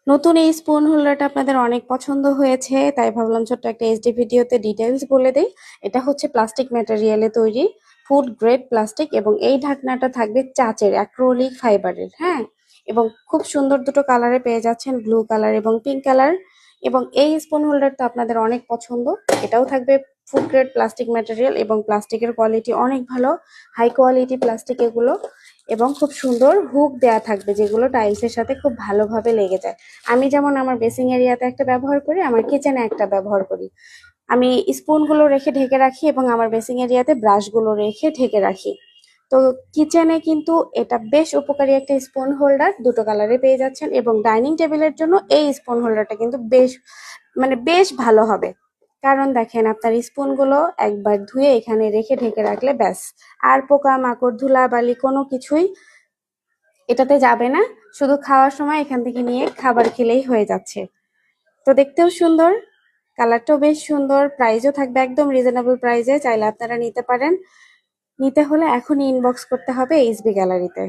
নতুন এই স্পুন হোল্ডারটা আপনাদের অনেক পছন্দ হয়েছে, তাই ভাবলাম ছোট্ট একটা এইচডি ভিডিওতে ডিটেইলস বলে দেই। এটা হচ্ছে প্লাস্টিক ম্যাটেরিয়ালে তৈরি, ফুড গ্রেড প্লাস্টিক, এবং এই ঢাকনাটা থাকবে চাচের অ্যাক্রিলিক ফাইবারের। হ্যাঁ, এবং খুব সুন্দর দুটো কালারে পেয়ে যাচ্ছেন, ব্লু কালার এবং পিঙ্ক কালার। এবং এই স্পুন হোল্ডারটা আপনাদের অনেক পছন্দ। এটাও থাকবে ফুড গ্রেড প্লাস্টিক ম্যাটেরিয়াল, এবং প্লাস্টিকের কোয়ালিটি অনেক ভালো, হাই কোয়ালিটি প্লাস্টিক এগুলো। এবং খুব সুন্দর হুক দেয়া থাকবে, যেগুলো টাইলসের সাথে খুব ভালোভাবে লেগে যায়। আমি যেমন আমার বেসিং এরিয়াতে একটা ব্যবহার করি, আমার কিচেনে একটা ব্যবহার করি। আমি স্পুনগুলো রেখে ঢেকে রাখি এবং আমার বেসিং এরিয়াতে ব্রাশগুলো রেখে ঢেকে রাখি। তো কিচেনে কিন্তু এটা বেশ উপকারী একটা স্পুন হোল্ডার, দুটো কালারে পেয়ে যাচ্ছেন। এবং ডাইনিং টেবিলের জন্য এই স্পুন হোল্ডারটা কিন্তু বেশ ভালো হবে। কারণ দেখেন, আপনার স্পুনগুলো একবার ধুয়ে এখানে রেখে ঢেকে রাখলে ব্যাস, আর পোকা মাকড় ধুলাবালি কোনো কিছুই এটাতে যাবে না। শুধু খাওয়ার সময় এখান থেকে নিয়ে খাবার খেলেই হয়ে যাচ্ছে। তো দেখতেও সুন্দর, কালারটাও বেশ সুন্দর, প্রাইসও থাকবে একদম রিজনেবল প্রাইসে। চাইলে আপনারা নিতে পারেন। নিতে হলে এখনই ইনবক্স করতে হবে এইচবি গ্যালারিতে।